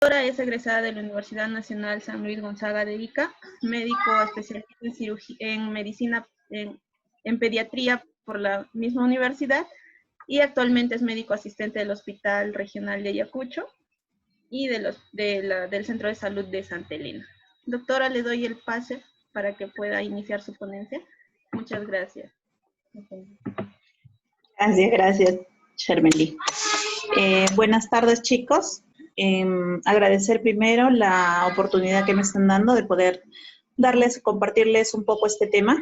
doctora es egresada de la Universidad Nacional San Luis Gonzaga de Ica, médico especialista en cirugía, en medicina, en pediatría por la misma universidad, y actualmente es médico asistente del Hospital Regional de Ayacucho y del Centro de Salud de Santa Elena. Doctora, le doy el pase para que pueda iniciar su ponencia. Muchas gracias. Gracias, Shermeli. Buenas tardes, chicos. Agradecer primero la oportunidad que me están dando de poder compartirles un poco este tema.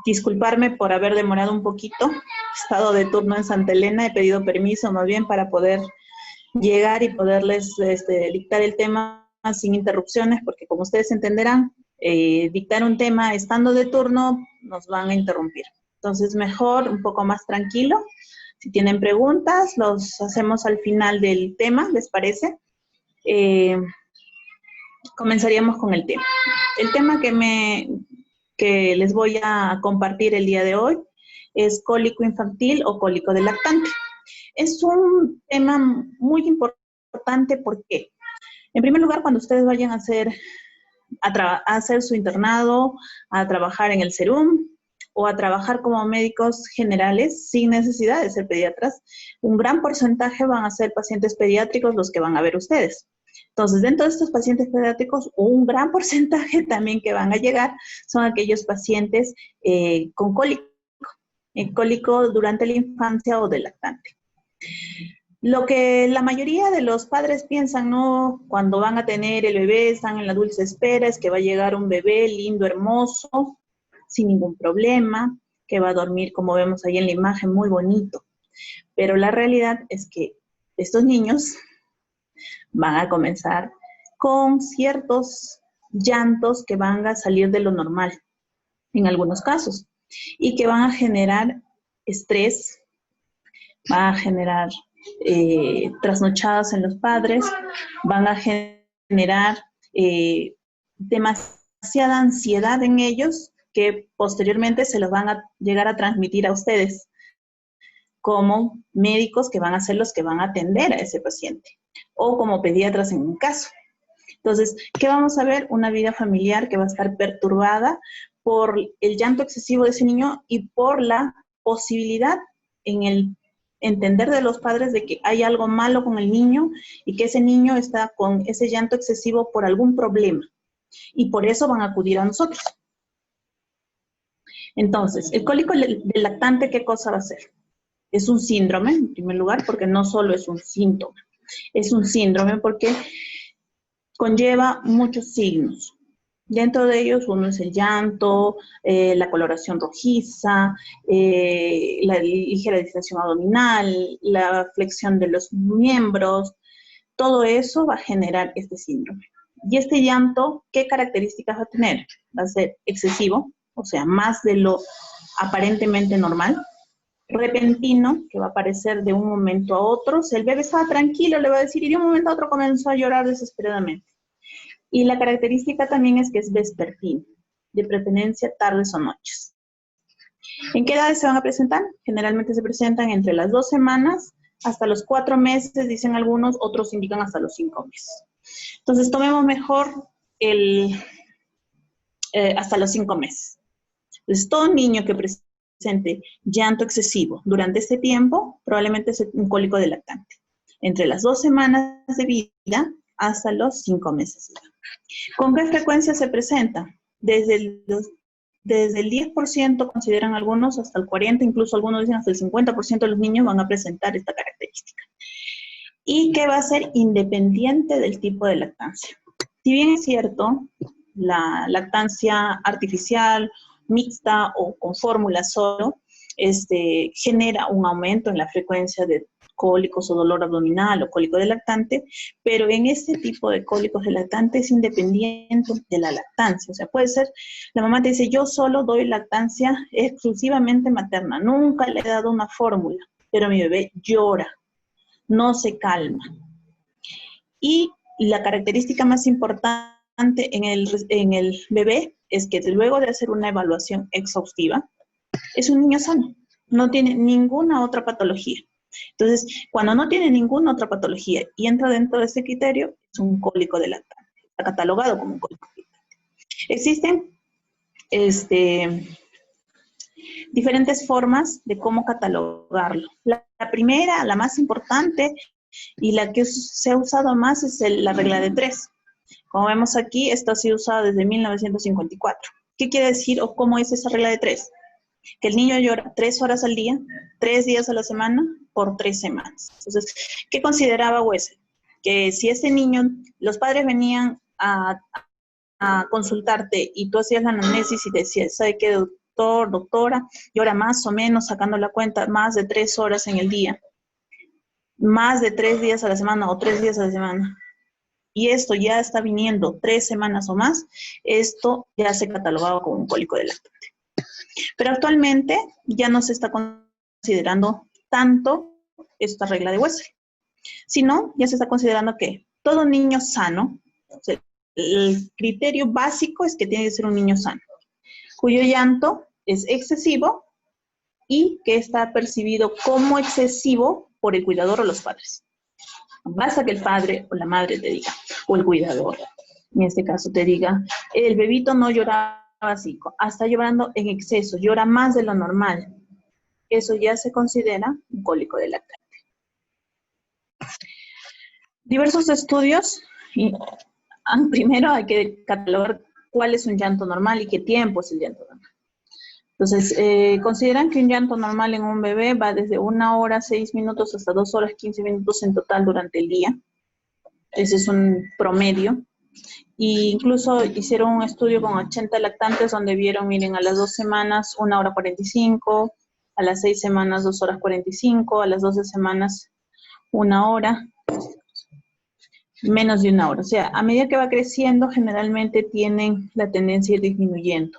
Disculparme por haber demorado un poquito. He estado de turno en Santa Elena, he pedido permiso más bien para poder llegar y poderles dictar el tema sin interrupciones, porque como ustedes entenderán, dictar un tema estando de turno nos van a interrumpir. Entonces mejor, un poco más tranquilo. Si tienen preguntas, los hacemos al final del tema, ¿les parece? Comenzaríamos con el tema. El tema que les voy a compartir el día de hoy es cólico infantil o cólico del lactante. Es un tema muy importante, ¿por qué? En primer lugar, cuando ustedes vayan a hacer su internado, a trabajar en el SERUM o a trabajar como médicos generales sin necesidad de ser pediatras, un gran porcentaje van a ser pacientes pediátricos los que van a ver ustedes. Entonces, dentro de estos pacientes pediátricos, un gran porcentaje también que van a llegar son aquellos pacientes con cólico durante la infancia o del lactante. Lo que la mayoría de los padres piensan, ¿no? Cuando van a tener el bebé, están en la dulce espera, es que va a llegar un bebé lindo, hermoso, sin ningún problema, que va a dormir, como vemos ahí en la imagen, muy bonito. Pero la realidad es que estos niños van a comenzar con ciertos llantos que van a salir de lo normal, en algunos casos, y que van a generar estrés, van a generar trasnochadas en los padres, van a generar demasiada ansiedad en ellos que posteriormente se los van a llegar a transmitir a ustedes como médicos que van a ser los que van a atender a ese paciente o como pediatras en un caso. Entonces, ¿qué vamos a ver? Una vida familiar que va a estar perturbada por el llanto excesivo de ese niño y por la posibilidad en el entender de los padres de que hay algo malo con el niño y que ese niño está con ese llanto excesivo por algún problema. Y por eso van a acudir a nosotros. Entonces, el cólico del lactante, ¿qué cosa va a ser? Es un síndrome, en primer lugar, porque no solo es un síntoma. Es un síndrome porque conlleva muchos signos. Dentro de ellos, uno es el llanto, la coloración rojiza, la ligera distensión abdominal, la flexión de los miembros. Todo eso va a generar este síndrome. Y este llanto, ¿qué características va a tener? Va a ser excesivo, o sea, más de lo aparentemente normal. Repentino, que va a aparecer de un momento a otro. Si el bebé estaba tranquilo, le va a decir, y de un momento a otro comenzó a llorar desesperadamente. Y la característica también es que es vespertino, de preferencia tardes o noches. ¿En qué edades se van a presentar? Generalmente se presentan entre las 2 semanas hasta los 4 meses, dicen algunos, otros indican hasta los 5 meses. Entonces, tomemos mejor hasta los 5 meses. Entonces, todo niño que presente llanto excesivo durante este tiempo, probablemente es un cólico del lactante. Entre las 2 semanas de vida hasta los 5 meses. ¿Con qué frecuencia se presenta? Desde el 10%, consideran algunos, hasta el 40%, incluso algunos dicen hasta el 50% de los niños van a presentar esta característica. Y que va a ser independiente del tipo de lactancia. Si bien es cierto, la lactancia artificial, mixta o con fórmula solo, genera un aumento en la frecuencia de cólicos o dolor abdominal o cólico del lactante, pero en este tipo de cólicos del lactante es independiente de la lactancia. O sea, puede ser, la mamá te dice, yo solo doy lactancia exclusivamente materna, nunca le he dado una fórmula, pero mi bebé llora, no se calma. Y la característica más importante en el bebé es que luego de hacer una evaluación exhaustiva, es un niño sano, no tiene ninguna otra patología. Entonces, cuando no tiene ninguna otra patología y entra dentro de ese criterio, es un cólico de lactante. Está catalogado como un cólico de lactante. Existen diferentes formas de cómo catalogarlo. La primera, la más importante y la que se ha usado más es la regla de 3. Como vemos aquí, esto ha sido usado desde 1954. ¿Qué quiere decir o cómo es esa regla de 3? Que el niño llora 3 horas al día, 3 días a la semana, por 3 semanas. Entonces, ¿qué consideraba Wessel? Que si ese niño, los padres venían a consultarte y tú hacías la anamnesis y decías, ¿sabe qué, doctor, doctora? Llora más o menos, sacando la cuenta, más de 3 horas en el día, más de 3 días a la semana o 3 días a la semana. Y esto ya está viniendo 3 semanas o más, esto ya se ha catalogado como un cólico de lactante. Pero actualmente ya no se está considerando tanto esta regla de Wessel, sino ya se está considerando que todo niño sano, o sea, el criterio básico es que tiene que ser un niño sano, cuyo llanto es excesivo y que está percibido como excesivo por el cuidador o los padres. Basta que el padre o la madre te diga, o el cuidador, en este caso te diga, el bebito no lloraba así, está llorando en exceso, llora más de lo normal. Eso ya se considera un cólico de lactante. Diversos estudios, primero hay que catalogar cuál es un llanto normal y qué tiempo es el llanto normal. Entonces, consideran que un llanto normal en un bebé va desde 1 hora, 6 minutos, hasta 2 horas, 15 minutos en total durante el día. Ese es un promedio. Y incluso hicieron un estudio con 80 lactantes donde vieron, miren, a las 2 semanas, 1 hora 45, a las 6 semanas, 2 horas 45, a las 12 semanas, 1 hora, menos de 1 hora. O sea, a medida que va creciendo, generalmente tienen la tendencia a ir disminuyendo.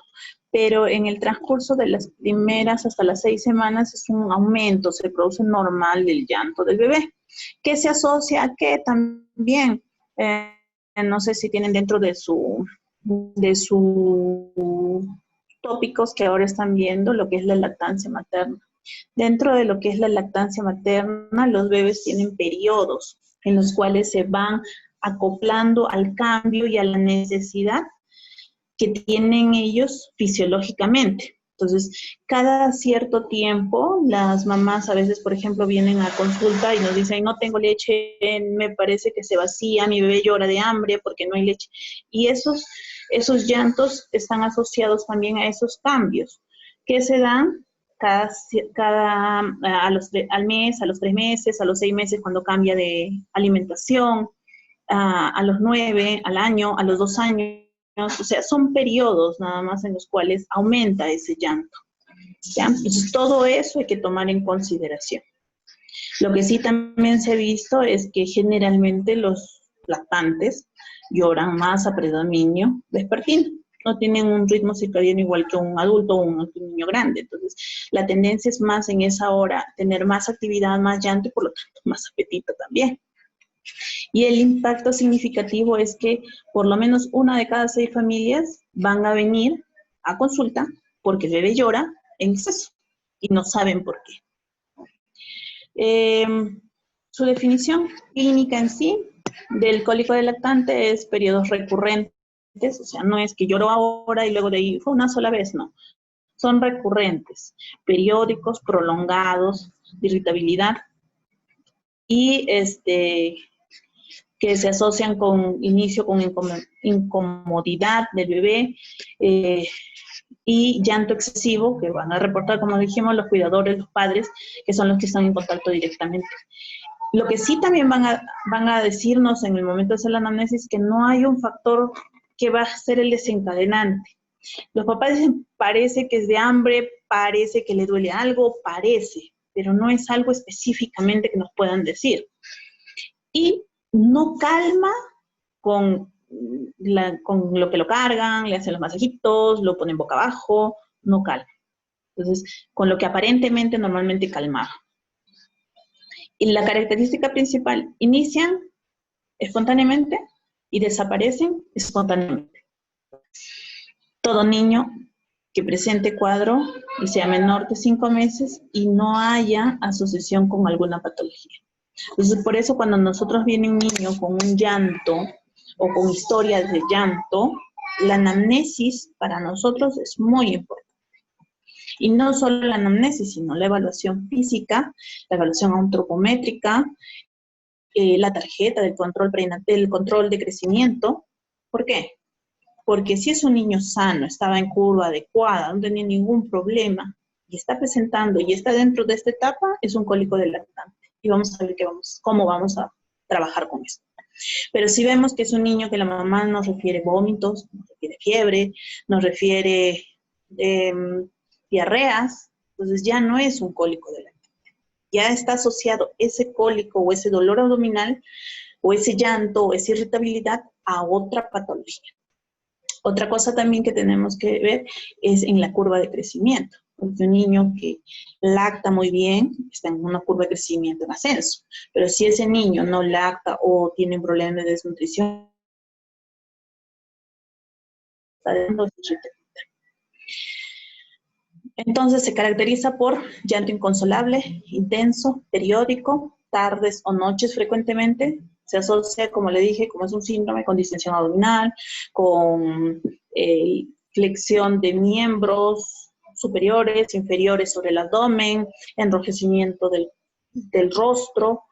Pero en el transcurso de las primeras hasta las 6 semanas es un aumento, se produce normal del llanto del bebé, que se asocia a que también, no sé si tienen dentro de sus tópicos que ahora están viendo, lo que es la lactancia materna. Dentro de lo que es la lactancia materna, los bebés tienen periodos en los cuales se van acoplando al cambio y a la necesidad que tienen ellos fisiológicamente. Entonces, cada cierto tiempo, las mamás a veces, por ejemplo, vienen a consulta y nos dicen, no tengo leche, me parece que se vacía, mi bebé llora de hambre porque no hay leche. Y esos llantos están asociados también a esos cambios que se dan al mes, a los 3 meses, a los 6 meses cuando cambia de alimentación, a los 9, al año, a los 2 años. O sea, son periodos nada más en los cuales aumenta ese llanto. ¿Ya? Entonces, todo eso hay que tomar en consideración. Lo que sí también se ha visto es que generalmente los lactantes lloran más a predominio vespertino. No tienen un ritmo circadiano igual que un adulto o un niño grande. Entonces, la tendencia es más en esa hora tener más actividad, más llanto y por lo tanto más apetito también. Y el impacto significativo es que por lo menos 1 de cada 6 familias van a venir a consulta porque el bebé llora en exceso y no saben por qué. Su definición clínica en sí del cólico de lactante es periodos recurrentes, o sea, no es que lloró ahora y luego de ahí fue una sola vez, no. Son recurrentes, periódicos, prolongados, de irritabilidad y que se asocian con inicio con incomodidad del bebé y llanto excesivo, que van a reportar, como dijimos, los cuidadores, los padres, que son los que están en contacto directamente. Lo que sí también van a decirnos en el momento de hacer la anamnesis, que no hay un factor que va a ser el desencadenante. Los papás dicen, parece que es de hambre, parece que le duele algo, parece, pero no es algo específicamente que nos puedan decir. Y no calma con lo que lo cargan, le hacen los masajitos, lo ponen boca abajo, no calma. Entonces, con lo que aparentemente normalmente calmaba. Y la característica principal, inician espontáneamente y desaparecen espontáneamente. Todo niño que presente cuadro y sea menor de 5 meses y no haya asociación con alguna patología. Entonces, por eso cuando nosotros viene un niño con un llanto o con historias de llanto, la anamnesis para nosotros es muy importante. Y no solo la anamnesis, sino la evaluación física, la evaluación antropométrica, la tarjeta del control de crecimiento. ¿Por qué? Porque si es un niño sano, estaba en curva adecuada, no tenía ningún problema, y está presentando y está dentro de esta etapa, es un cólico de lactante. Y vamos a ver cómo vamos a trabajar con eso. Pero si vemos que es un niño que la mamá nos refiere vómitos, nos refiere fiebre, nos refiere diarreas, entonces ya no es un cólico de lactante. Ya está asociado ese cólico o ese dolor abdominal o ese llanto o esa irritabilidad a otra patología. Otra cosa también que tenemos que ver es en la curva de crecimiento. Porque un niño que lacta muy bien está en una curva de crecimiento en ascenso. Pero si ese niño no lacta o tiene un problema de desnutrición, está dando entonces se caracteriza por llanto inconsolable, intenso, periódico, tardes o noches frecuentemente. Se asocia, como le dije, como es un síndrome, con distensión abdominal, con flexión de miembros superiores, inferiores sobre el abdomen, enrojecimiento del rostro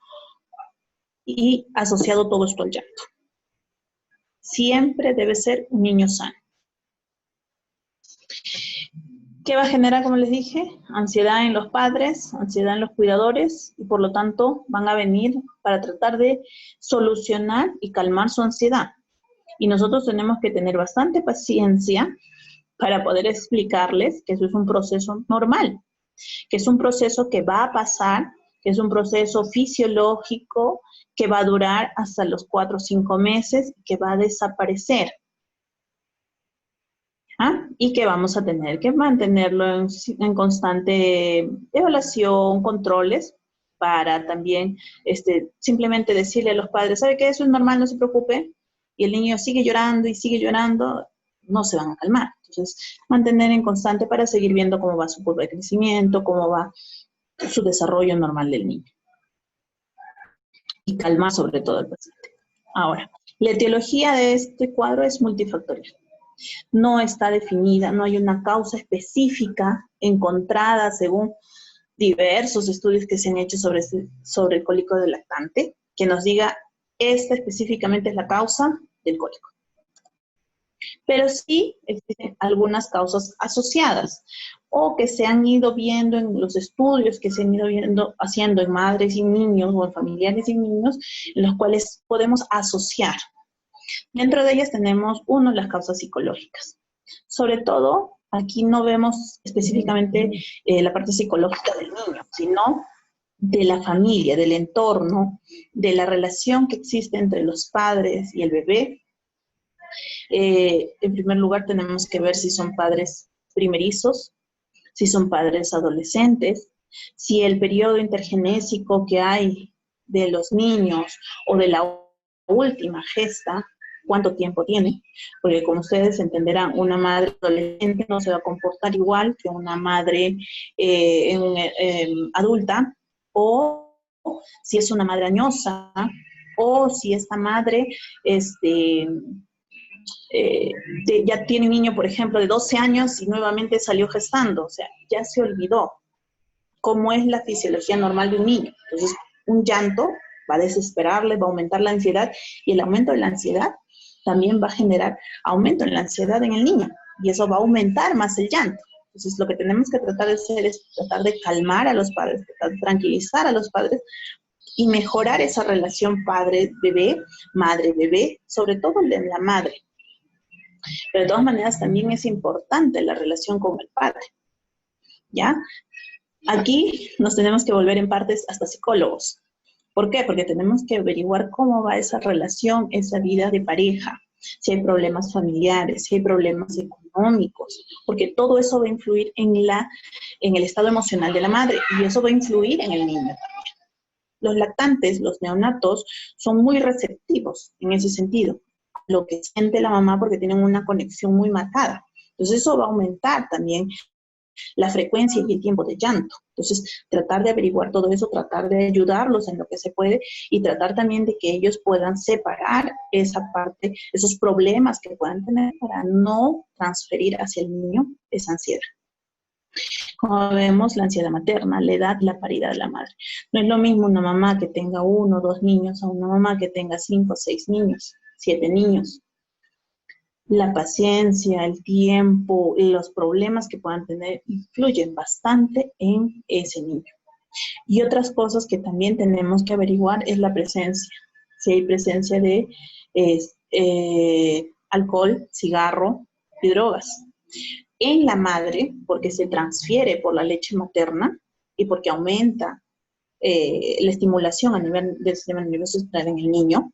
y asociado todo esto al llanto. Siempre debe ser un niño sano. ¿Qué va a generar, como les dije? Ansiedad en los padres, ansiedad en los cuidadores, y por lo tanto van a venir para tratar de solucionar y calmar su ansiedad. Y nosotros tenemos que tener bastante paciencia para poder explicarles que eso es un proceso normal, que es un proceso que va a pasar, que es un proceso fisiológico, que va a durar hasta los 4 o 5 meses, que va a desaparecer. Y que vamos a tener que mantenerlo en constante evaluación, controles, para también simplemente decirle a los padres, ¿sabe qué? Eso es normal, no se preocupe, y el niño sigue llorando, no se van a calmar. Entonces, mantener en constante para seguir viendo cómo va su curva de crecimiento, cómo va su desarrollo normal del niño. Y calmar sobre todo al paciente. Ahora, la etiología de este cuadro es multifactorial. No está definida, no hay una causa específica encontrada según diversos estudios que se han hecho sobre el cólico del lactante, que nos diga, esta específicamente es la causa del cólico. Pero sí existen algunas causas asociadas, o que se han ido viendo en los estudios que se han ido haciendo en madres y niños, o en familiares y niños, en los cuales podemos asociar. Dentro de ellas tenemos, las causas psicológicas. Sobre todo, aquí no vemos específicamente la parte psicológica del niño, sino de la familia, del entorno, de la relación que existe entre los padres y el bebé. En primer lugar, tenemos que ver si son padres primerizos, si son padres adolescentes, si el periodo intergenésico que hay de los niños o de la última gesta, cuánto tiempo tiene, porque como ustedes entenderán, una madre adolescente no se va a comportar igual que una madre adulta, o si es una madre añosa, o si esta madre ya tiene un niño, por ejemplo, de 12 años y nuevamente salió gestando, o sea, ya se olvidó cómo es la fisiología normal de un niño. Entonces, un llanto va a desesperarle, va a aumentar la ansiedad, y el aumento de la ansiedad también va a generar aumento en la ansiedad en el niño, y eso va a aumentar más el llanto. Entonces, lo que tenemos que tratar de hacer es tratar de calmar a los padres, tratar de tranquilizar a los padres y mejorar esa relación padre-bebé, madre-bebé, sobre todo el de la madre. Pero de todas maneras también es importante la relación con el padre, ¿ya? Aquí nos tenemos que volver en partes hasta psicólogos. ¿Por qué? Porque tenemos que averiguar cómo va esa relación, esa vida de pareja, si hay problemas familiares, si hay problemas económicos, porque todo eso va a influir en el estado emocional de la madre, y eso va a influir en el niño también. Los lactantes, los neonatos, son muy receptivos en ese sentido, lo que siente la mamá, porque tienen una conexión muy marcada. Entonces eso va a aumentar también la frecuencia y el tiempo de llanto. Entonces, tratar de averiguar todo eso, tratar de ayudarlos en lo que se puede y tratar también de que ellos puedan separar esa parte, esos problemas que puedan tener para no transferir hacia el niño esa ansiedad. Como vemos, la ansiedad materna, la edad, la paridad de la madre. No es lo mismo una mamá que tenga 1 o 2 niños a una mamá que tenga 5 o 6 niños, 7 niños. La paciencia, el tiempo, los problemas que puedan tener influyen bastante en ese niño. Y otras cosas que también tenemos que averiguar es la presencia. Si hay presencia de alcohol, cigarro y drogas. En la madre, porque se transfiere por la leche materna y porque aumenta la estimulación a nivel del sistema nervioso central en el niño.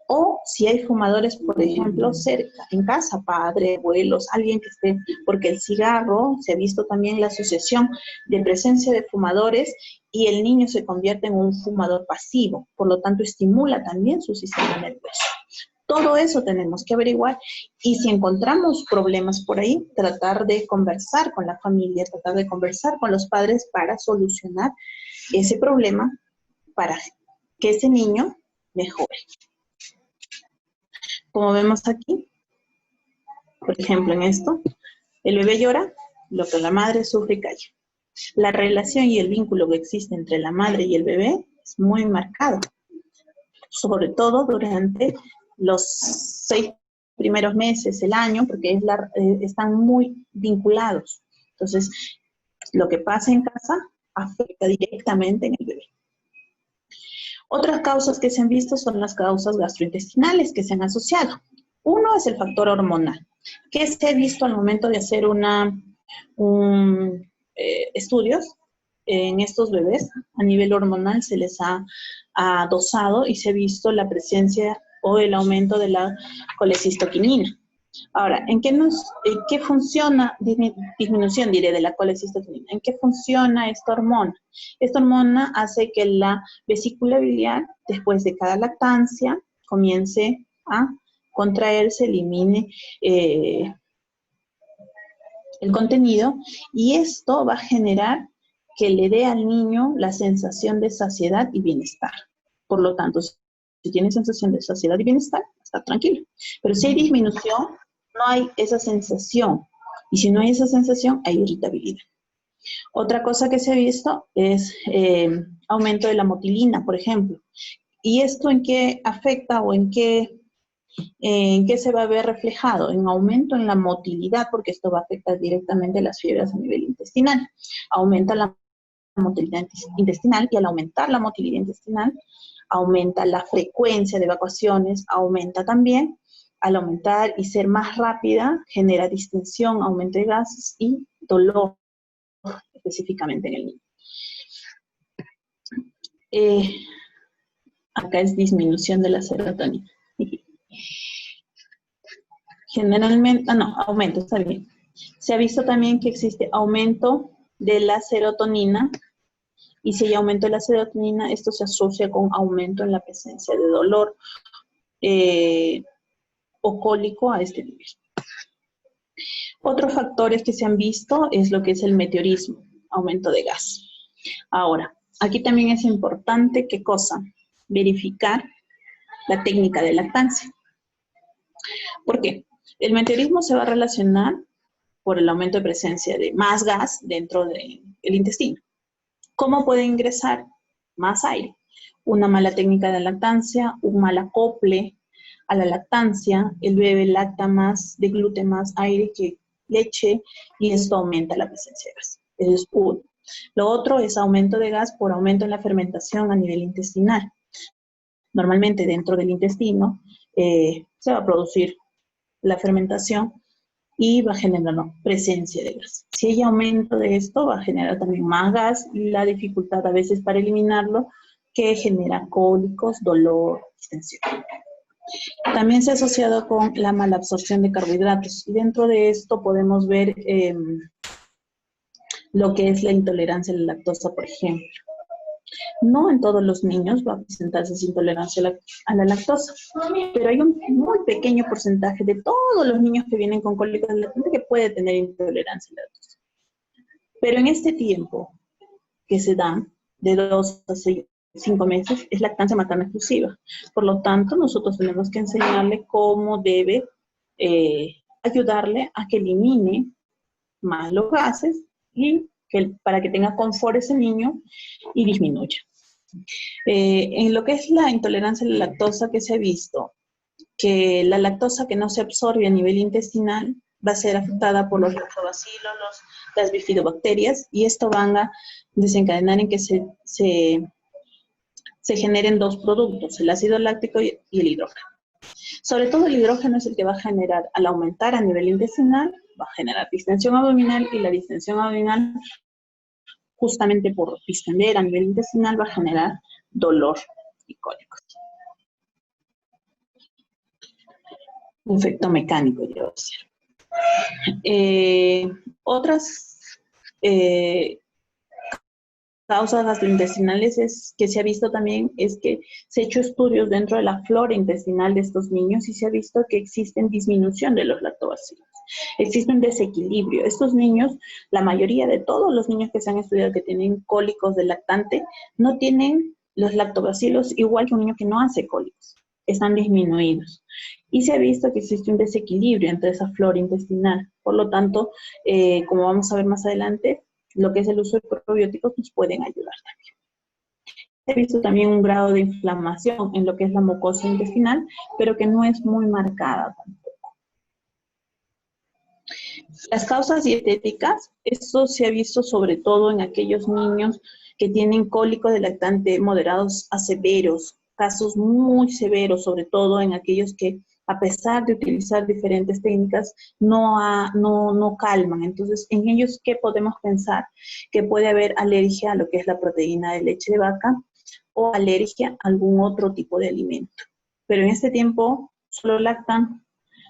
O si hay fumadores, por ejemplo, cerca, en casa, padre, abuelos, alguien que esté, porque el cigarro, se ha visto también la asociación de presencia de fumadores y el niño se convierte en un fumador pasivo, por lo tanto estimula también su sistema nervioso. Todo eso tenemos que averiguar y si encontramos problemas por ahí, tratar de conversar con la familia, tratar de conversar con los padres para solucionar ese problema, para que ese niño mejore. Como vemos aquí, por ejemplo en esto, el bebé llora, lo que la madre sufre y calla. La relación y el vínculo que existe entre la madre y el bebé es muy marcado, sobre todo durante los 6 primeros meses, el año, porque están muy vinculados. Entonces, lo que pasa en casa afecta directamente en el bebé. Otras causas que se han visto son las causas gastrointestinales que se han asociado. Uno es el factor hormonal, que se ha visto al momento de hacer estudios en estos bebés. A nivel hormonal se les ha dosado y se ha visto la presencia o el aumento de la colecistoquinina. Ahora, ¿en qué funciona, disminución diré de la colecistoquinina? ¿En qué funciona esta hormona? Esta hormona hace que la vesícula biliar, después de cada lactancia, comience a contraerse, elimine el contenido, y esto va a generar que le dé al niño la sensación de saciedad y bienestar. Por lo tanto, si tiene sensación de saciedad y bienestar, está tranquilo. Pero si hay disminución, no hay esa sensación. Y si no hay esa sensación, hay irritabilidad. Otra cosa que se ha visto es aumento de la motilina, por ejemplo. ¿Y esto en qué afecta o en qué se va a ver reflejado? En aumento en la motilidad, porque esto va a afectar directamente las fibras a nivel intestinal. Aumenta la motilidad intestinal y al aumentar la motilidad intestinal, aumenta la frecuencia de evacuaciones, aumenta también, al aumentar y ser más rápida, genera distensión, aumento de gases y dolor específicamente en el niño. Acá es disminución de la serotonina. Generalmente, aumento, está bien. Se ha visto también que existe aumento de la serotonina, y si hay aumento de la serotonina, esto se asocia con aumento en la presencia de dolor o cólico a este nivel. Otros factores que se han visto es lo que es el meteorismo, aumento de gas. Ahora, aquí también es importante, ¿qué cosa? Verificar la técnica de lactancia. ¿Por qué? El meteorismo se va a relacionar por el aumento de presencia de más gas dentro del intestino. ¿Cómo puede ingresar más aire? Una mala técnica de lactancia, un mal acople a la lactancia, el bebé lacta más, deglute más aire que leche y esto aumenta la presencia de gas. Eso es uno. Lo otro es aumento de gas por aumento en la fermentación a nivel intestinal. Normalmente dentro del intestino se va a producir la fermentación y va a generar presencia de gas. Si hay aumento de esto, va a generar también más gas y la dificultad a veces para eliminarlo, que genera cólicos, dolor, distensión. También se ha asociado con la mala absorción de carbohidratos. Y dentro de esto podemos ver lo que es la intolerancia a la lactosa, por ejemplo. No en todos los niños va a presentarse esa intolerancia a la lactosa, pero hay un muy pequeño porcentaje de todos los niños que vienen con cólicos de lactante que puede tener intolerancia a la lactosa. Pero en este tiempo que se da, de 2 a 5 meses, es lactancia materna exclusiva. Por lo tanto, nosotros tenemos que enseñarle cómo debe ayudarle a que elimine más los gases y para que tenga confort ese niño y disminuya. En lo que es la intolerancia a la lactosa, que se ha visto, que la lactosa que no se absorbe a nivel intestinal va a ser afectada por los lactobacilos, las bifidobacterias, y esto van a desencadenar en que se generen dos productos, el ácido láctico y el hidrógeno. Sobre todo el hidrógeno es el que va a generar, al aumentar a nivel intestinal, va a generar distensión abdominal, y la distensión abdominal, justamente por distender a nivel intestinal, va a generar dolor y cólicos. Un efecto mecánico, yo voy a decir. Otras causas gastrointestinales que se ha visto también es que se ha hecho estudios dentro de la flora intestinal de estos niños y se ha visto que existen disminución de los lactobacilos. Existe un desequilibrio. Estos niños, la mayoría de todos los niños que se han estudiado que tienen cólicos de lactante, no tienen los lactobacilos igual que un niño que no hace cólicos. Están disminuidos. Y se ha visto que existe un desequilibrio entre esa flora intestinal. Por lo tanto, como vamos a ver más adelante, lo que es el uso de probióticos nos pueden ayudar también. Se ha visto también un grado de inflamación en lo que es la mucosa intestinal, pero que no es muy marcada tampoco. Las causas dietéticas, esto se ha visto sobre todo en aquellos niños que tienen cólicos de lactante moderados a severos, casos muy severos, sobre todo en aquellos que a pesar de utilizar diferentes técnicas, no calman. Entonces, en ellos, ¿qué podemos pensar? Que puede haber alergia a lo que es la proteína de leche de vaca o alergia a algún otro tipo de alimento. Pero en este tiempo solo lactan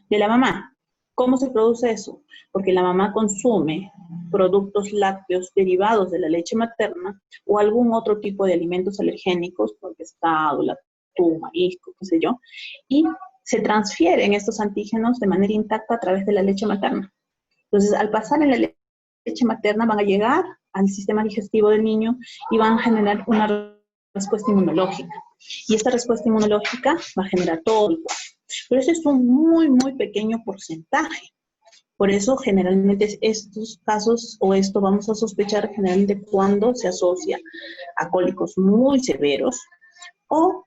de la mamá. ¿Cómo se produce eso? Porque la mamá consume productos lácteos derivados de la leche materna o algún otro tipo de alimentos alergénicos, como pescado, atún, marisco, qué sé yo, y se transfieren estos antígenos de manera intacta a través de la leche materna. Entonces, al pasar en la leche materna van a llegar al sistema digestivo del niño y van a generar una respuesta inmunológica. Y esta respuesta inmunológica va a generar todo el cuerpo. Pero eso es un muy, muy pequeño porcentaje. Por eso, generalmente, estos casos, o esto vamos a sospechar generalmente cuando se asocia a cólicos muy severos o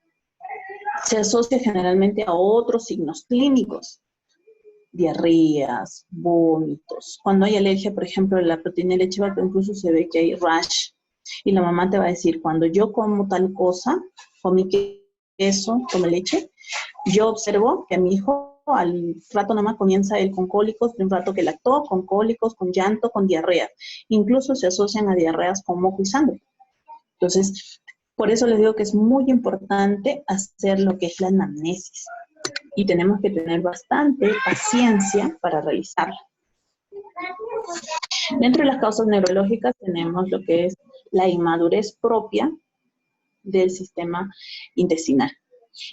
se asocia generalmente a otros signos clínicos, diarreas, vómitos. Cuando hay alergia, por ejemplo, a la proteína de leche vaca, incluso se ve que hay rash. Y la mamá te va a decir, cuando yo como tal cosa, comí queso, tomé leche, yo observo que a mi hijo al rato nomás comienza él con cólicos, de un rato que lactó, con cólicos, con llanto, con diarrea. Incluso se asocian a diarreas con moco y sangre. Entonces, por eso les digo que es muy importante hacer lo que es la anamnesis. Y tenemos que tener bastante paciencia para realizarla. Dentro de las causas neurológicas tenemos lo que es la inmadurez propia del sistema intestinal.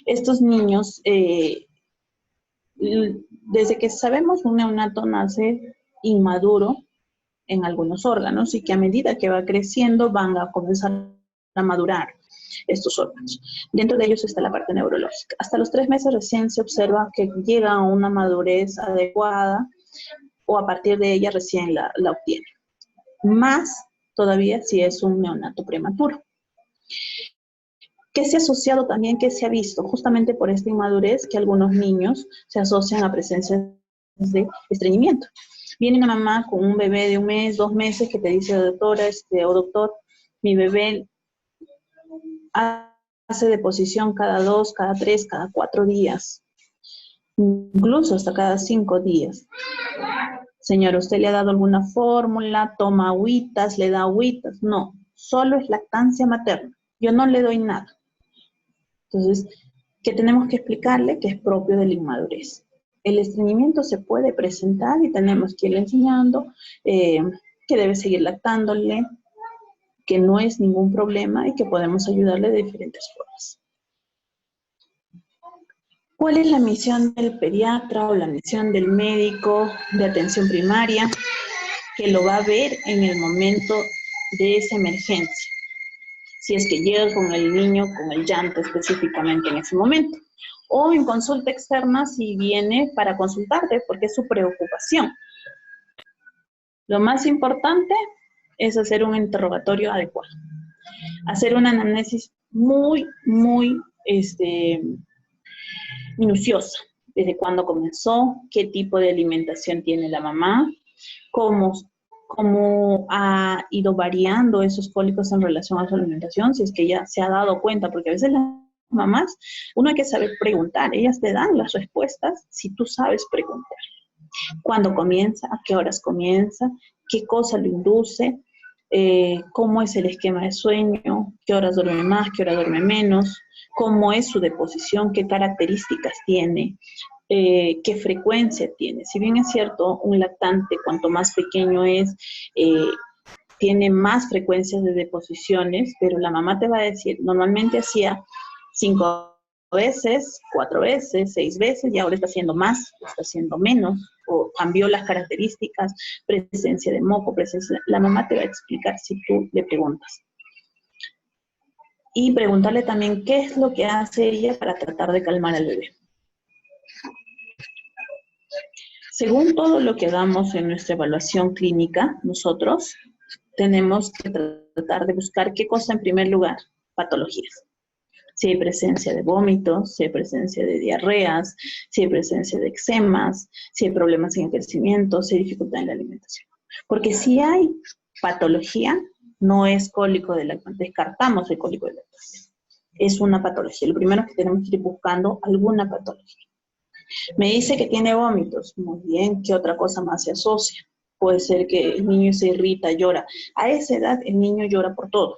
Estos niños, desde que sabemos, un neonato nace inmaduro en algunos órganos y que a medida que va creciendo van a comenzar a madurar estos órganos. Dentro de ellos está la parte neurológica. Hasta los 3 meses recién se observa que llega a una madurez adecuada o a partir de ella recién la obtiene. Más todavía si es un neonato prematuro. ¿Qué se ha asociado también, qué se ha visto? Justamente por esta inmadurez que algunos niños se asocian a presencias de estreñimiento. Viene una mamá con un bebé de 1 mes, 2 meses que te dice, doctora o doctor, mi bebé hace deposición cada 2, cada 3, cada 4 días, incluso hasta cada 5 días. Señora, ¿usted le ha dado alguna fórmula? ¿Toma agüitas? ¿Le da agüitas? No, solo es lactancia materna. Yo no le doy nada. Entonces, ¿qué tenemos que explicarle? Que es propio de la inmadurez. El estreñimiento se puede presentar y tenemos que irle enseñando que debe seguir lactándole, que no es ningún problema y que podemos ayudarle de diferentes formas. ¿Cuál es la misión del pediatra o la misión del médico de atención primaria que lo va a ver en el momento de esa emergencia? Si es que llega con el niño con el llanto específicamente en ese momento. O en consulta externa si viene para consultarte porque es su preocupación. Lo más importante es hacer un interrogatorio adecuado. Hacer una anamnesis muy minuciosa. Desde cuándo comenzó, qué tipo de alimentación tiene la mamá, cómo ha ido variando esos cólicos en relación a su alimentación, si es que ya se ha dado cuenta, porque a veces las mamás, uno hay que saber preguntar, ellas te dan las respuestas si tú sabes preguntar. ¿Cuándo comienza? ¿A qué horas comienza? ¿Qué cosa lo induce? ¿Cómo es el esquema de sueño? ¿Qué horas duerme más? ¿Qué horas duerme menos? ¿Cómo es su deposición? ¿Qué características tiene? ¿Qué frecuencia tiene? Si bien es cierto, un lactante, cuanto más pequeño es, tiene más frecuencias de deposiciones, pero la mamá te va a decir, normalmente hacía 5 veces, 4 veces, 6 veces, y ahora está haciendo más, está haciendo menos, o cambió las características, presencia de moco, presencia... La mamá te va a explicar si tú le preguntas. Y preguntarle también qué es lo que hace ella para tratar de calmar al bebé. Según todo lo que damos en nuestra evaluación clínica, nosotros tenemos que tratar de buscar qué cosa en primer lugar, patologías. Si hay presencia de vómitos, si hay presencia de diarreas, si hay presencia de eczemas, si hay problemas en el crecimiento, si hay dificultad en la alimentación. Porque si hay patología, no es cólico de lactancia, descartamos el cólico de lactancia. Es una patología. Lo primero es que tenemos que ir buscando alguna patología. Me dice que tiene vómitos. Muy bien, ¿qué otra cosa más se asocia? Puede ser que el niño se irrita, llora. A esa edad el niño llora por todo.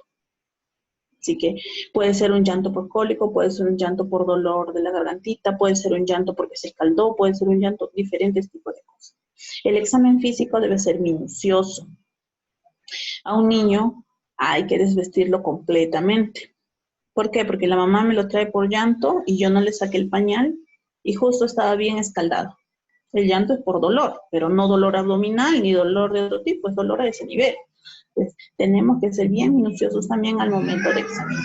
Así que puede ser un llanto por cólico, puede ser un llanto por dolor de la gargantita, puede ser un llanto porque se escaldó, puede ser un llanto, diferentes tipos de cosas. El examen físico debe ser minucioso. A un niño hay que desvestirlo completamente. ¿Por qué? Porque la mamá me lo trae por llanto y yo no le saqué el pañal y justo estaba bien escaldado. El llanto es por dolor, pero no dolor abdominal ni dolor de otro tipo, es dolor a ese nivel. Entonces, tenemos que ser bien minuciosos también al momento de examinar.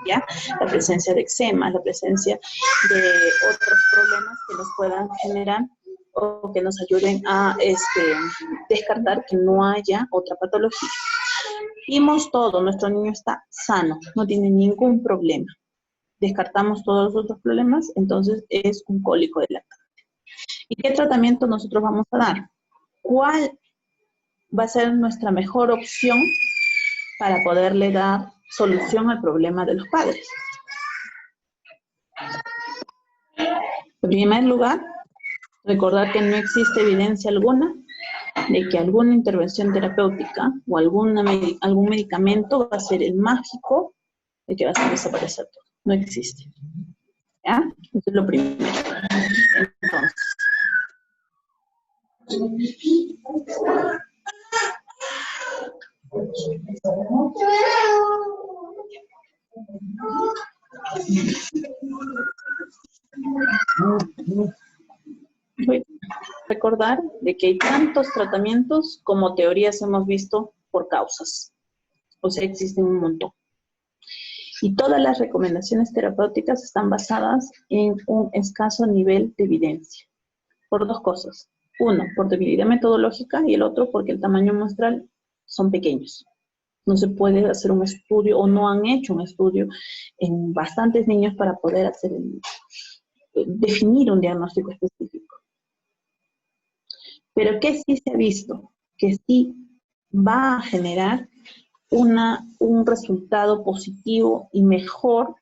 ¿Ya? La presencia de eczema, la presencia de otros problemas que nos puedan generar o que nos ayuden a descartar que no haya otra patología. Vimos todo, nuestro niño está sano, no tiene ningún problema. Descartamos todos los otros problemas, entonces es un cólico de lactancia. ¿Y qué tratamiento nosotros vamos a dar? ¿Cuál va a ser nuestra mejor opción para poderle dar solución al problema de los padres? En primer lugar, recordar que no existe evidencia alguna de que alguna intervención terapéutica o algún medicamento va a ser el mágico de que va a hacer desaparecer todo. No existe. ¿Ya? Eso es lo primero. Entonces, recordar de que hay tantos tratamientos como teorías hemos visto por causas. O sea, existen un montón. Y todas las recomendaciones terapéuticas están basadas en un escaso nivel de evidencia. Por dos cosas. Uno, por debilidad metodológica, y el otro porque el tamaño muestral son pequeños. No se puede hacer un estudio, o no han hecho un estudio en bastantes niños para poder definir un diagnóstico específico. Pero ¿qué sí se ha visto? Que sí va a generar un resultado positivo y mejor,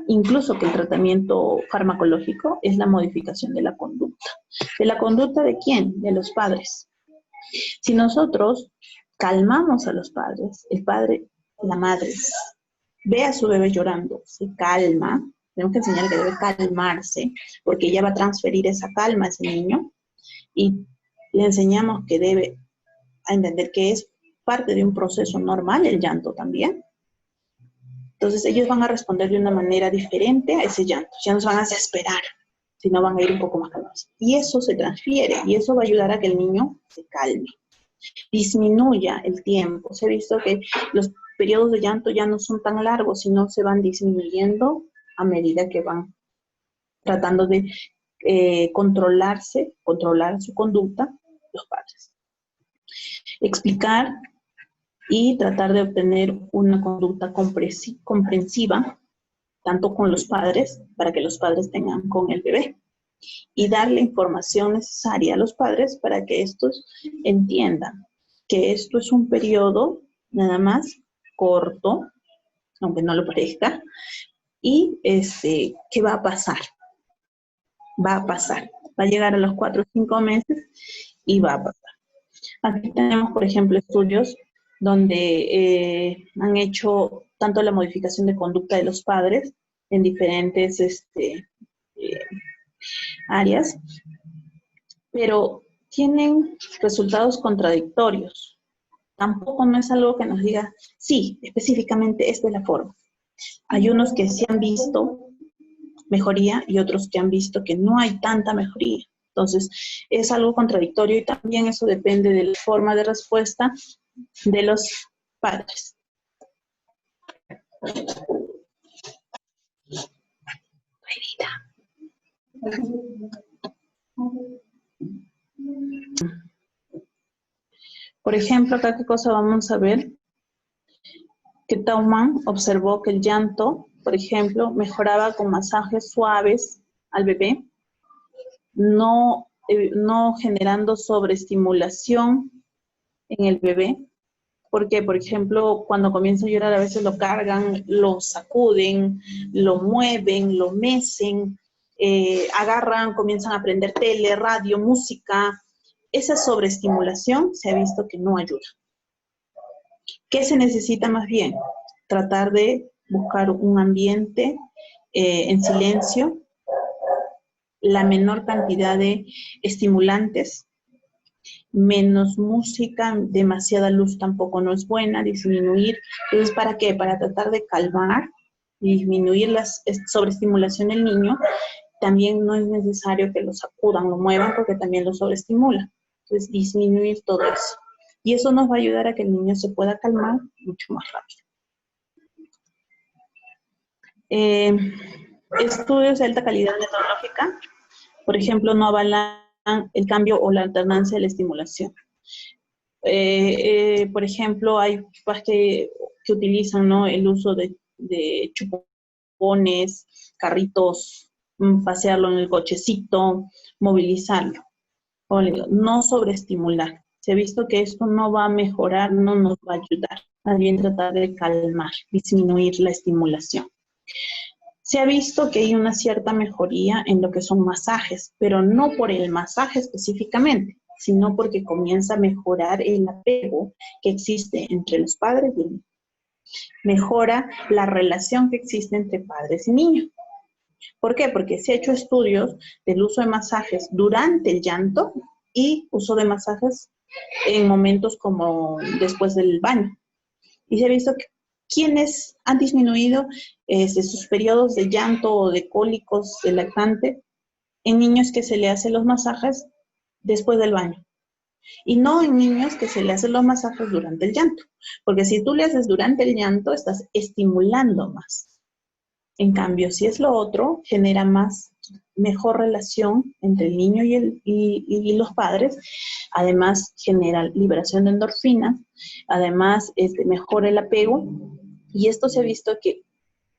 incluso que el tratamiento farmacológico, es la modificación de la conducta. ¿De la conducta de quién? De los padres. Si nosotros calmamos a los padres, el padre, la madre, ve a su bebé llorando, se calma, tenemos que enseñar que debe calmarse, porque ella va a transferir esa calma a ese niño, y le enseñamos que debe a entender que es parte de un proceso normal el llanto también. Entonces ellos van a responder de una manera diferente a ese llanto. Ya no se van a desesperar, sino van a ir un poco más calmados. Y eso se transfiere y eso va a ayudar a que el niño se calme, disminuya el tiempo. Se ha visto que los periodos de llanto ya no son tan largos, sino se van disminuyendo a medida que van tratando de controlar su conducta los padres. Explicar y tratar de obtener una conducta comprensiva, tanto con los padres, para que los padres tengan con el bebé. Y darle información necesaria a los padres para que estos entiendan que esto es un periodo nada más corto, aunque no lo parezca, y ¿qué va a pasar? Va a pasar. Va a llegar a los 4 o 5 meses y va a pasar. Aquí tenemos, por ejemplo, estudios donde han hecho tanto la modificación de conducta de los padres en diferentes áreas, pero tienen resultados contradictorios. Tampoco no es algo que nos diga, sí, específicamente esta es la forma. Hay unos que sí han visto mejoría y otros que han visto que no hay tanta mejoría. Entonces, es algo contradictorio y también eso depende de la forma de respuesta de los padres. Por ejemplo, acá qué cosa vamos a ver, que Tauman observó que el llanto, por ejemplo, mejoraba con masajes suaves al bebé, no generando sobreestimulación en el bebé, porque, por ejemplo, cuando comienza a llorar a veces lo cargan, lo sacuden, lo mueven, lo mecen, agarran, comienzan a prender tele, radio, música. Esa sobreestimulación se ha visto que no ayuda. ¿Qué se necesita más bien? Tratar de buscar un ambiente en silencio, la menor cantidad de estimulantes, menos música, demasiada luz tampoco no es buena, disminuir. Entonces, ¿para qué? Para tratar de calmar, disminuir la sobreestimulación del niño. También no es necesario que lo sacudan, lo muevan, porque también lo sobreestimula. Entonces, disminuir todo eso. Y eso nos va a ayudar a que el niño se pueda calmar mucho más rápido. Estudios de alta calidad neurológica, por ejemplo, no avalan el cambio o la alternancia de la estimulación. Por ejemplo, hay papás que utilizan, ¿no?, el uso de chupones, carritos, pasearlo en el cochecito, movilizarlo. No sobreestimular. Se ha visto que esto no va a mejorar, no nos va a ayudar. Más bien tratar de calmar, disminuir la estimulación. Se ha visto que hay una cierta mejoría en lo que son masajes, pero no por el masaje específicamente, sino porque comienza a mejorar el apego que existe entre los padres y el niño. Mejora la relación que existe entre padres y niños. ¿Por qué? Porque se ha hecho estudios del uso de masajes durante el llanto y uso de masajes en momentos como después del baño. Y se ha visto que quienes han disminuido sus periodos de llanto o de cólicos de lactante en niños que se le hacen los masajes después del baño. Y no en niños que se le hacen los masajes durante el llanto. Porque si tú le haces durante el llanto, estás estimulando más. En cambio, si es lo otro, genera mejor relación entre el niño y los padres. Además, genera liberación de endorfinas. Además, mejora el apego. Y esto se ha visto que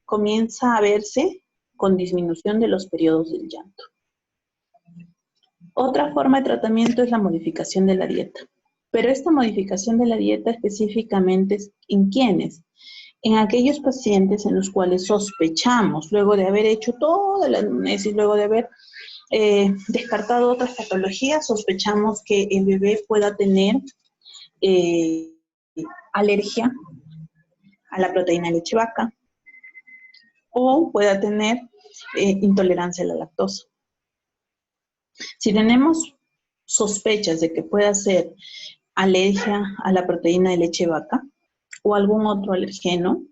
comienza a verse con disminución de los periodos del llanto. Otra forma de tratamiento es la modificación de la dieta. Pero esta modificación de la dieta específicamente es ¿en quiénes? En aquellos pacientes en los cuales sospechamos, luego de haber hecho toda la anamnesis, luego de haber descartado otras patologías, sospechamos que el bebé pueda tener alergia a la proteína de leche vaca o pueda tener intolerancia a la lactosa. Si tenemos sospechas de que pueda ser alergia a la proteína de leche de vaca o algún otro alergeno,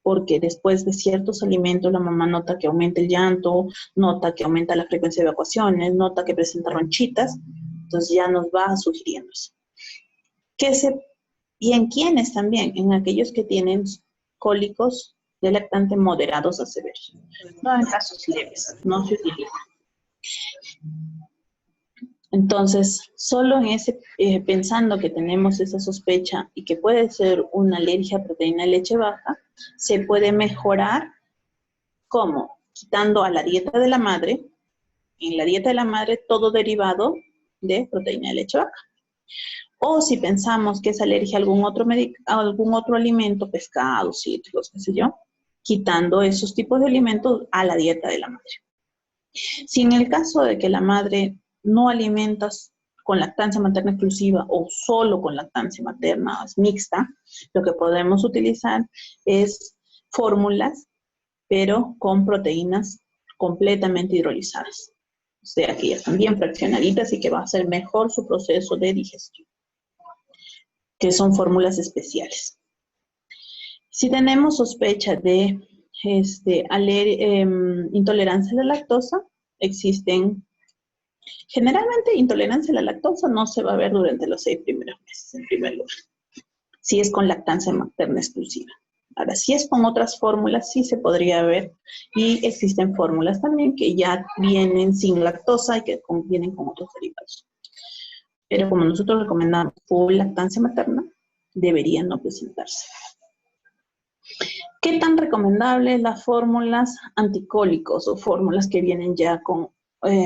porque después de ciertos alimentos la mamá nota que aumenta el llanto, nota que aumenta la frecuencia de evacuaciones, nota que presenta ronchitas, entonces ya nos va sugiriendo eso. Y en quiénes también, en aquellos que tienen cólicos de lactante moderados a severos, no en casos leves, no se utiliza. Entonces, solo en ese, pensando que tenemos esa sospecha y que puede ser una alergia a proteína de leche baja, se puede mejorar. ¿Cómo? Quitando a la dieta de la madre, en la dieta de la madre todo derivado de proteína de leche baja. O si pensamos que es alergia a algún otro alimento, pescado, cítricos, qué sé yo, quitando esos tipos de alimentos a la dieta de la madre. Si en el caso de que la madre no alimentas con lactancia materna exclusiva o solo con lactancia materna mixta, lo que podemos utilizar es fórmulas, pero con proteínas completamente hidrolizadas. O sea, que ya están bien fraccionaditas y que va a ser mejor su proceso de digestión, que son fórmulas especiales. Si tenemos sospecha de intolerancia a la lactosa, existen. Generalmente, intolerancia a la lactosa no se va a ver durante los 6 primeros meses, en primer lugar, si es con lactancia materna exclusiva. Ahora, si es con otras fórmulas, sí se podría ver, y existen fórmulas también que ya vienen sin lactosa y que vienen con otros derivados. Pero como nosotros recomendamos full lactancia materna, deberían no presentarse. ¿Qué tan recomendables las fórmulas anticólicos o fórmulas que vienen ya con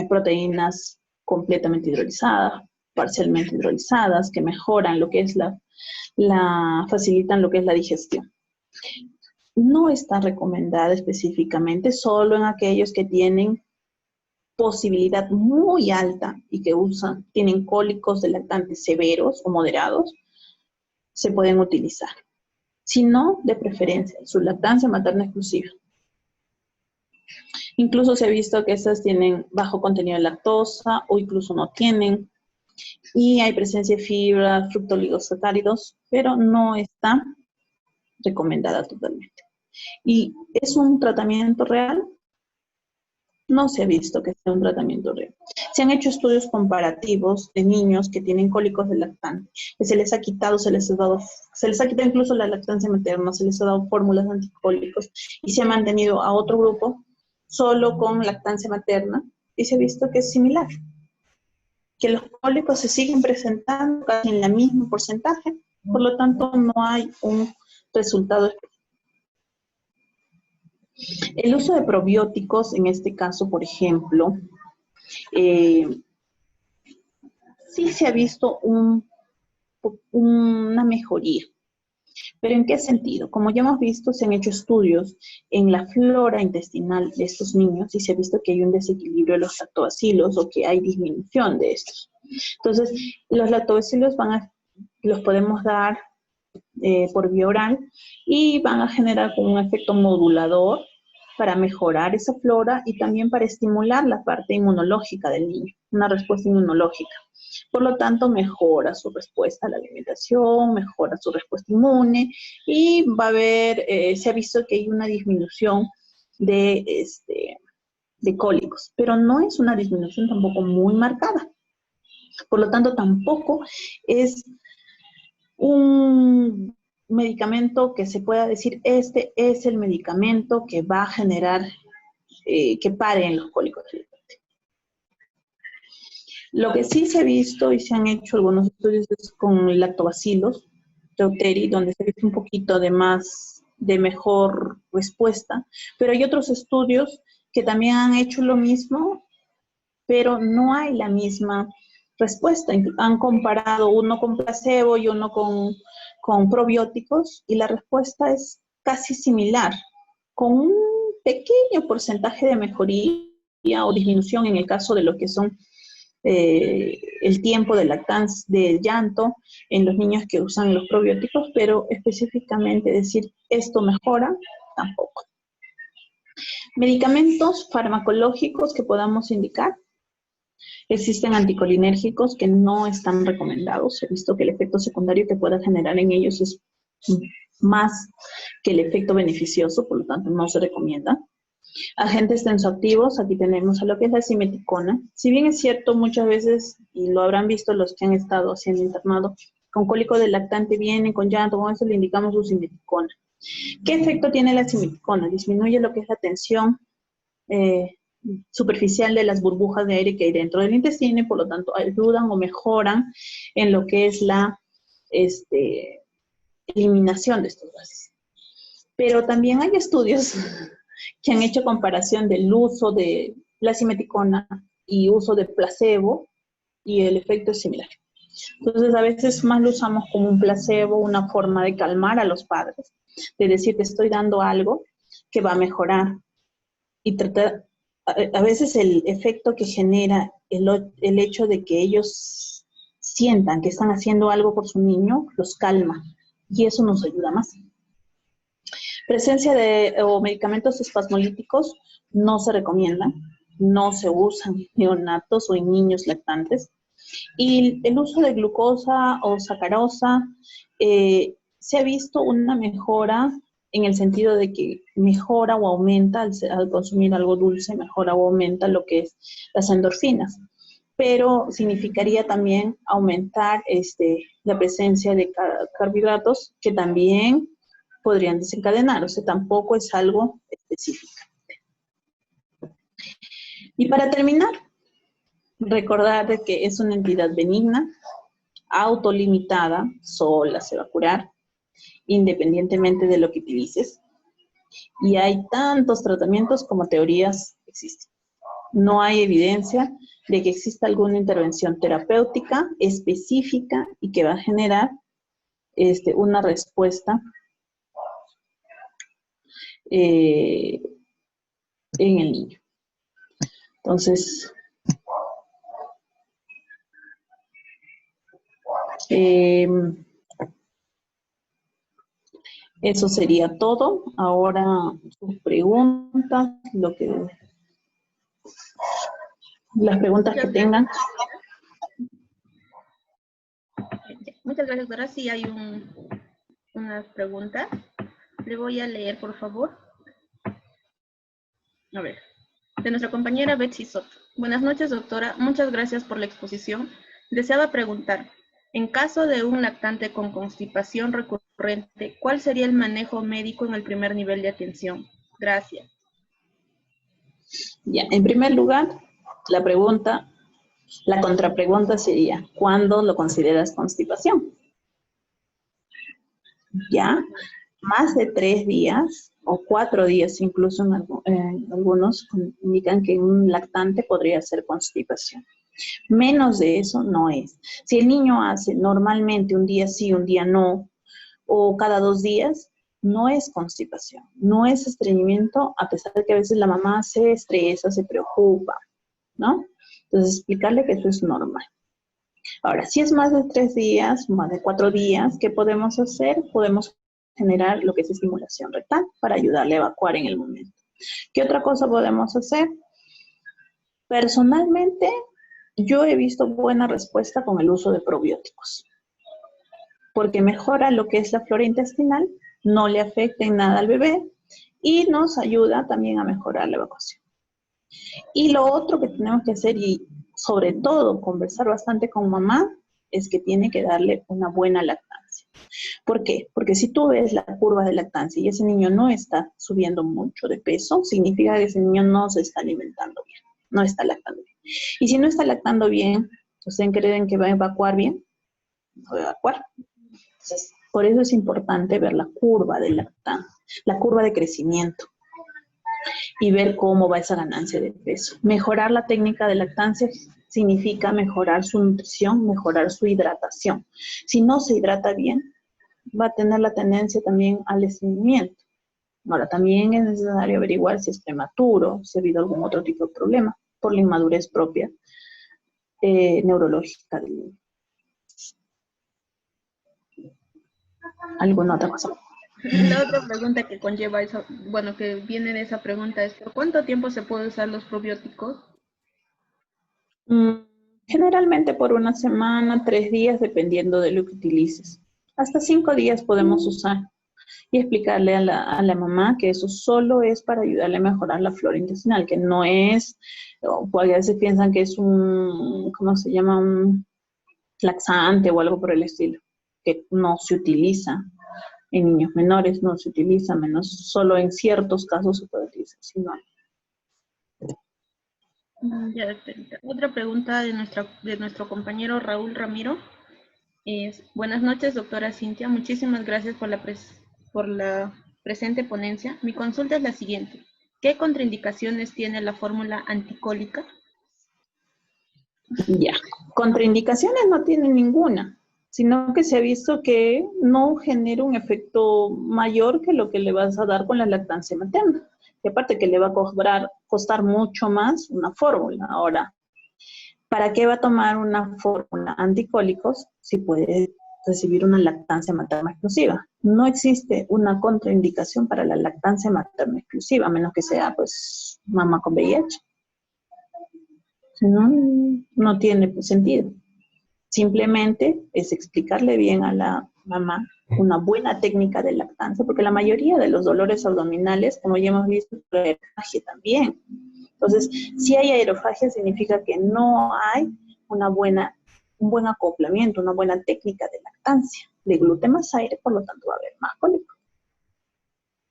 proteínas completamente hidrolizadas, parcialmente hidrolizadas, que mejoran lo que es facilitan lo que es la digestión? No está recomendada específicamente, solo en aquellos que tienen posibilidad muy alta y que tienen cólicos de lactante severos o moderados, se pueden utilizar. Si no, de preferencia, su lactancia materna exclusiva. Incluso se ha visto que esas tienen bajo contenido de lactosa o incluso no tienen. Y hay presencia de fibra, fructoligosacáridos, pero no está recomendada totalmente. ¿Y es un tratamiento real? No se ha visto que sea un tratamiento real. Se han hecho estudios comparativos de niños que tienen cólicos de lactante, que se les ha quitado incluso la lactancia materna, se les ha dado fórmulas anticólicos y se ha mantenido a otro grupo solo con lactancia materna y se ha visto que es similar, que los cólicos se siguen presentando casi en el mismo porcentaje, por lo tanto no hay un resultado específico. El uso de probióticos, en este caso, por ejemplo, sí se ha visto una mejoría. ¿Pero en qué sentido? Como ya hemos visto, se han hecho estudios en la flora intestinal de estos niños y se ha visto que hay un desequilibrio de los lactobacilos o que hay disminución de estos. Entonces, los lactobacilos los podemos dar por vía oral y van a generar como un efecto modulador para mejorar esa flora y también para estimular la parte inmunológica del niño, una respuesta inmunológica. Por lo tanto, mejora su respuesta a la alimentación, mejora su respuesta inmune y va a haber, se ha visto que hay una disminución de cólicos, pero no es una disminución tampoco muy marcada. Por lo tanto, tampoco es un medicamento que se pueda decir, este es el medicamento que va a generar que paren los cólicos. Lo que sí se ha visto y se han hecho algunos estudios es con lactobacilos, Reuteri, donde se ha visto un poquito de mejor respuesta, pero hay otros estudios que también han hecho lo mismo, pero no hay la misma respuesta. Han comparado uno con placebo y uno con probióticos y la respuesta es casi similar, con un pequeño porcentaje de mejoría o disminución en el caso de lo que son el tiempo de lactancia, del llanto en los niños que usan los probióticos, pero específicamente decir esto mejora, tampoco. Medicamentos farmacológicos que podamos indicar. Existen anticolinérgicos que no están recomendados. He visto que el efecto secundario que pueda generar en ellos es más que el efecto beneficioso, por lo tanto no se recomienda. Agentes tensoactivos, aquí tenemos a lo que es la simeticona. Si bien es cierto, muchas veces, y lo habrán visto los que han estado haciendo internado, con cólico del lactante vienen con llanto, con eso le indicamos su simeticona. ¿Qué efecto tiene la simeticona? Disminuye lo que es la tensión superficial de las burbujas de aire que hay dentro del intestino y por lo tanto ayudan o mejoran en lo que es la eliminación de estos gases. Pero también hay estudios que han hecho comparación del uso de la simeticona y uso de placebo y el efecto es similar. Entonces a veces más lo usamos como un placebo, una forma de calmar a los padres, de decir te estoy dando algo que va a mejorar y tratar, a veces el efecto que genera el hecho de que ellos sientan que están haciendo algo por su niño, los calma y eso nos ayuda más. Presencia de medicamentos espasmolíticos no se recomiendan, no se usan en neonatos o en niños lactantes. Y el uso de glucosa o sacarosa, se ha visto una mejora en el sentido de que mejora o aumenta al consumir algo dulce, mejora o aumenta lo que es las endorfinas. Pero significaría también aumentar la presencia de carbohidratos que también podrían desencadenar, o sea, tampoco es algo específico. Y para terminar, recordar de que es una entidad benigna, autolimitada, sola se va a curar, independientemente de lo que utilices. Y hay tantos tratamientos como teorías existen. No hay evidencia de que exista alguna intervención terapéutica específica y que va a generar una respuesta en el niño. Entonces, eso sería todo. Ahora sus preguntas, las preguntas que tengan. Muchas gracias, doctora. Sí hay una pregunta. Le voy a leer, por favor. A ver, de nuestra compañera Betsy Soto. Buenas noches, doctora. Muchas gracias por la exposición. Deseaba preguntar, en caso de un lactante con constipación recurrente, ¿cuál sería el manejo médico en el primer nivel de atención? Gracias. Ya, en primer lugar, la contrapregunta sería, ¿cuándo lo consideras constipación? Ya, más de 3 días o 4 días, incluso en algunos indican que un lactante podría ser constipación. Menos de eso no es. Si el niño hace normalmente un día sí, un día no, o cada 2 días, no es constipación, no es estreñimiento, a pesar de que a veces la mamá se estresa, se preocupa, ¿no? Entonces, explicarle que eso es normal. Ahora, si es más de 3 días, más de 4 días, ¿qué podemos hacer? Podemos generar lo que es estimulación rectal para ayudarle a evacuar en el momento. ¿Qué otra cosa podemos hacer? Personalmente, yo he visto buena respuesta con el uso de probióticos, porque mejora lo que es la flora intestinal, no le afecta en nada al bebé y nos ayuda también a mejorar la evacuación. Y lo otro que tenemos que hacer, y sobre todo conversar bastante con mamá, es que tiene que darle una buena lactancia. ¿Por qué? Porque si tú ves la curva de lactancia y ese niño no está subiendo mucho de peso, significa que ese niño no se está alimentando bien, no está lactando bien. Y si no está lactando bien, ¿ustedes creen que va a evacuar bien? No va a evacuar. Entonces, por eso es importante ver la curva de lactancia, la curva de crecimiento y ver cómo va esa ganancia de peso. Mejorar la técnica de lactancia significa mejorar su nutrición, mejorar su hidratación. Si no se hidrata bien, va a tener la tendencia también al estreñimiento. Ahora, también es necesario averiguar si es prematuro, si ha habido algún otro tipo de problema por la inmadurez propia neurológica del niño. ¿Alguna otra cosa? La otra pregunta que conlleva eso, bueno, que viene de esa pregunta es, ¿por cuánto tiempo se puede usar los probióticos? Mm, Generalmente por una semana, 3 días, dependiendo de lo que utilices. Hasta 5 días podemos usar y explicarle a la mamá que eso solo es para ayudarle a mejorar la flora intestinal, que no es, o a veces piensan que es un, ¿cómo se llama? Un laxante o algo por el estilo, que no se utiliza en niños menores, no se utiliza, menos solo en ciertos casos se puede utilizar, si no. Ya, doctorita. Otra pregunta de nuestro compañero Raúl Ramiro es: buenas noches, doctora Cintia. Muchísimas gracias por la presente ponencia. Mi consulta es la siguiente. ¿Qué contraindicaciones tiene la fórmula anticólica? Ya, contraindicaciones no tiene ninguna, sino que se ha visto que no genera un efecto mayor que lo que le vas a dar con la lactancia materna. Y aparte que le va a costar mucho más una fórmula. Ahora, ¿para qué va a tomar una fórmula anticólicos si puede recibir una lactancia materna exclusiva? No existe una contraindicación para la lactancia materna exclusiva, a menos que sea, pues, mamá con VIH. Si no, no tiene sentido. Simplemente es explicarle bien a la mamá una buena técnica de lactancia, porque la mayoría de los dolores abdominales, como ya hemos visto, es aerofagia también. Entonces, si hay aerofagia, significa que no hay un buen acoplamiento, una buena técnica de lactancia. Le gluten más aire, por lo tanto va a haber más cólico.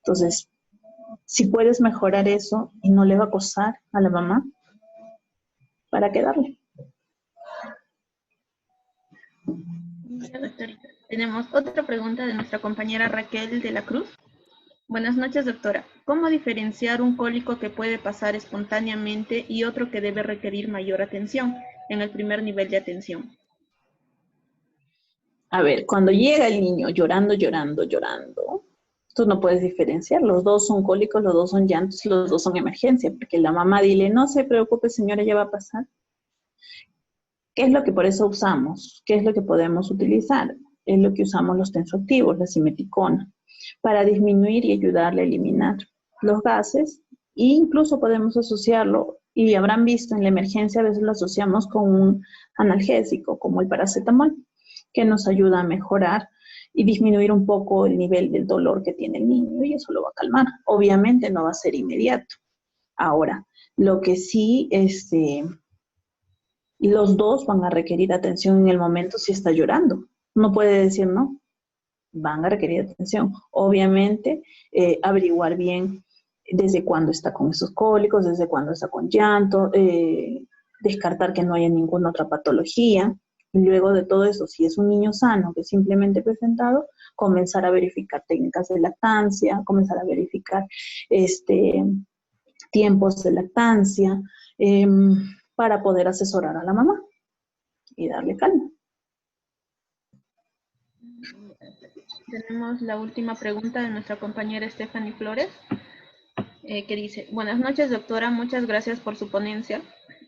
Entonces, si puedes mejorar eso y no le va a costar a la mamá, ¿para qué darle? Ya, doctorita. Tenemos otra pregunta de nuestra compañera Raquel de la Cruz. Buenas noches, doctora. ¿Cómo diferenciar un cólico que puede pasar espontáneamente y otro que debe requerir mayor atención en el primer nivel de atención? A ver, cuando llega el niño llorando, llorando, llorando, tú no puedes diferenciar. Los dos son cólicos, los dos son llantos, los dos son emergencia, porque la mamá dile, no se preocupe, señora, ya va a pasar. ¿Qué es lo que por eso usamos? ¿Qué es lo que podemos utilizar? Es lo que usamos los tensoactivos, la simeticona, para disminuir y ayudarle a eliminar los gases. E incluso podemos asociarlo, y habrán visto en la emergencia, a veces lo asociamos con un analgésico, como el paracetamol, que nos ayuda a mejorar y disminuir un poco el nivel del dolor que tiene el niño, y eso lo va a calmar. Obviamente no va a ser inmediato. Ahora, lo que sí, los dos van a requerir atención en el momento si está llorando. No puede decir no, van a requerir atención. Obviamente, averiguar bien desde cuándo está con esos cólicos, desde cuándo está con llanto, descartar que no haya ninguna otra patología. Y luego de todo eso, si es un niño sano que simplemente presentado, comenzar a verificar técnicas de lactancia, comenzar a verificar tiempos de lactancia, para poder asesorar a la mamá y darle calma. Tenemos la última pregunta de nuestra compañera Stephanie Flores, que dice: buenas noches, doctora, muchas gracias por su ponencia.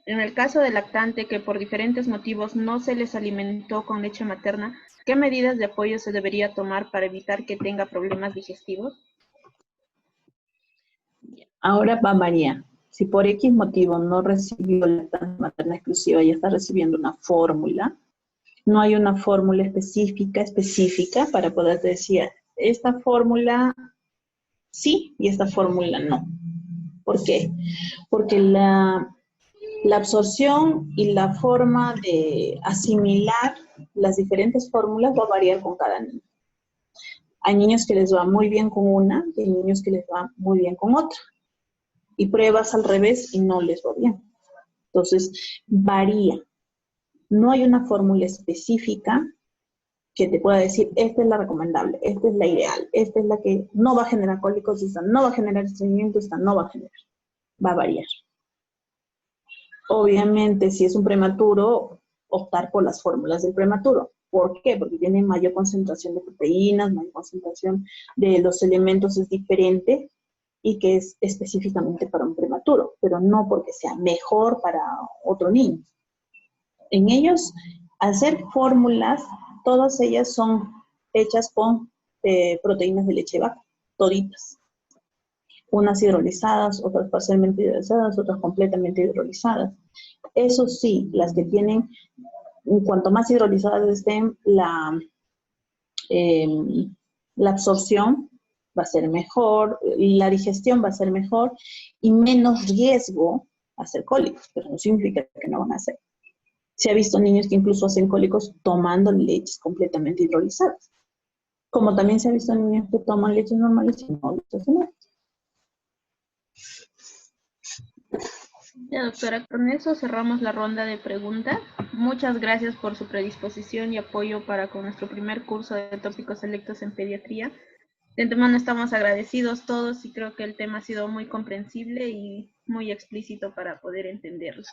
En el caso del lactante que por diferentes motivos no se les alimentó con leche materna, ¿qué medidas de apoyo se debería tomar para evitar que tenga problemas digestivos? Ahora va María. Si por X motivo no recibió lactancia materna exclusiva y está recibiendo una fórmula, no hay una fórmula específica para poder decir, esta fórmula sí y esta fórmula no. ¿Por qué? Porque la absorción y la forma de asimilar las diferentes fórmulas va a variar con cada niño. Hay niños que les va muy bien con una y hay niños que les va muy bien con otra. Y pruebas al revés y no les va bien. Entonces, varía. No hay una fórmula específica que te pueda decir, esta es la recomendable, esta es la ideal, esta es la que no va a generar cólicos, esta no va a generar estreñimiento, esta no va a generar. Va a variar. Obviamente, si es un prematuro, optar por las fórmulas del prematuro. ¿Por qué? Porque tienen mayor concentración de proteínas, mayor concentración de los elementos, es diferente y que es específicamente para un prematuro, pero no porque sea mejor para otro niño. En ellos, al ser fórmulas, todas ellas son hechas con proteínas de leche de vaca, toditas. Unas hidrolizadas, otras parcialmente hidrolizadas, otras completamente hidrolizadas. Eso sí, las que tienen, cuanto más hidrolizadas estén, eh, la absorción va a ser mejor, la digestión va a ser mejor y menos riesgo a hacer cólicos, pero no significa que no van a hacer. Se ha visto niños que incluso hacen cólicos tomando leches completamente hidrolizadas, como también se ha visto niños que toman leches normales y no leches normales. Ya, doctora, con eso cerramos la ronda de preguntas. Muchas gracias por su predisposición y apoyo para con nuestro primer curso de tópicos selectos en pediatría. De antemano estamos agradecidos todos y creo que el tema ha sido muy comprensible y muy explícito para poder entenderlo.